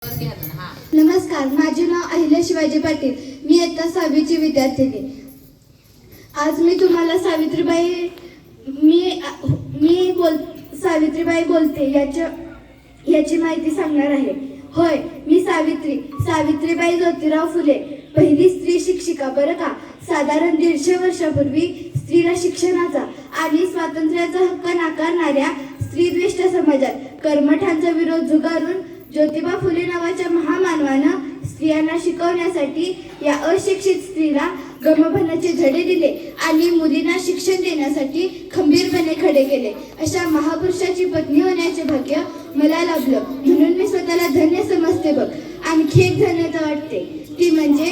नमस्कार, माझे नाव अहिल्या शिवाजी पाटील. मी इयत्ता 6वीची विद्यार्थिनी. आज मी तुम्हाला सावित्रीबाई बोलते याची माहिती सांगणार आहे. होय, मी सावित्रीबाई ज्योतिराव फुले, पहिली स्त्री शिक्षिका बरं का. साधारण 150 वर्षापूर्वी स्त्रीला शिक्षणाचा आणि स्वातंत्र्याचा हक्क नाकारणाऱ्या स्त्रीद्वेष्ट समाजात कर्मठांचा विरोध झुगारून ज्योतिबा फुले नावाच्या महामानवानं स्त्रियांना शिकवण्यासाठी या अशिक्षित स्त्रीला गमभनाचे धडे दिले आणि मुलींना शिक्षण देण्यासाठी खंबीरपणे खडे केले. अशा महापुरुषाची पत्नी होण्याचे भाग्य मला लाभलं, म्हणून मी स्वतःला धन्य समजते बघ. आणखी एक धन्यता वाटते, ती म्हणजे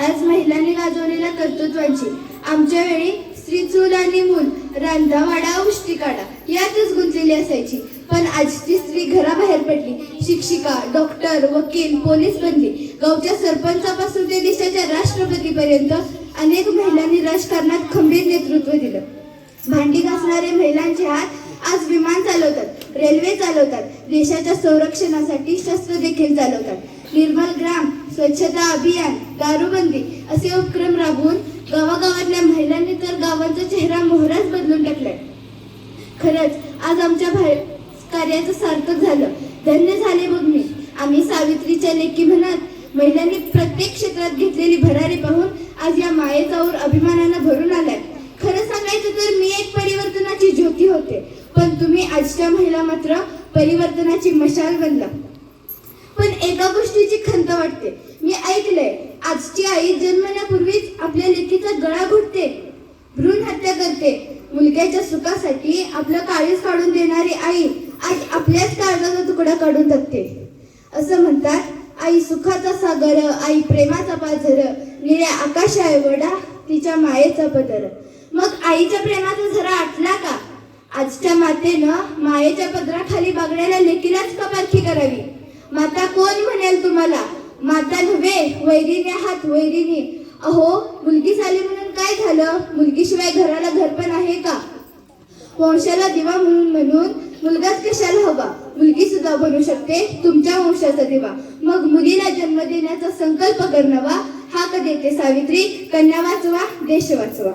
आज महिलांनी गाजवलेल्या कर्तृत्वाची. आमच्या वेळी स्त्री चूल आणि मूल, रांधा वाडा उष्टी काढा यातच गुंतलेली असायची. पण आजची स्त्री घराबाहेर पडली, शिक्षिका, डॉक्टर, वकील, पोलीस बनली. गावच्या सरपंचापासून ते देशाच्या राष्ट्रपतीपर्यंत अनेक महिलांनी राजकारणात खंबीर नेतृत्व दिलं. भांडी घासणारे महिलांचे हात आज विमान चालवतात, रेल्वे चालवतात, देशाच्या संरक्षणासाठी शस्त्र देखील चालवतात. निर्मल ग्राम, स्वच्छता अभियान, दारूबंदी असे उपक्रम राबवून गावागावातल्या महिलांनी तर गावांचा चेहरा मोहराच बदलून टाकलाय. खरंच आज आमच्या कार्याचं सार्थक झालं, धन्य झाले बघ मी. आम्ही सावित्रीच्या लेकी म्हणत महिलांनी प्रत्येक क्षेत्रात घेतलेली भरारी पाहून आज या मायेचा ओर अभिमानानं भरून आलाय. खरं सांगायचं तर मी एक परिवर्तनाची ज्योती होते, पण तुम्ही आजच्या महिला मात्र परिवर्तनाची मशाल बनला. पण एका गोष्टीची खंत वाटते, मी ऐकलंय आजची आई जन्मण्यापूर्वीच आपल्या लेकीचा गळा घोटते, भ्रूण हत्या करते. मुलग्याच्या सुखासाठी आपलं काळीज काढून देणारी आई आज आपल्याच काळजाचा तुकडा काढून टाकते. असं म्हणतात, आई सुखाचा सागर, आई प्रेमाचा पाझर, निळ्या आकाशा एवढा तिच्या मायेचा पदर. मग आईच्या प्रेमाचा झरा आटला का? आजच्या मातेनं मायेच्या पदराखाली बागड्याला लेकीलाच का पारखी करावी? माता कोण म्हणेल तुम्हाला? माता नव्हे, वैरिणी आहात, वैरिणी. अहो, मुलगी झाली म्हणून काय झालं? मुलगीशिवाय घराला घर पण आहे का? वंशाला दिवा म्हणून मुलगाच कशाला हवा? मुलगी सुद्धा बनू शकते तुमच्या वंशाचा दिवा. मग मुलीला जन्म देण्याचा संकल्प करणावा. हाक देते सावित्री, कन्या वाचवा, देश वाचवा.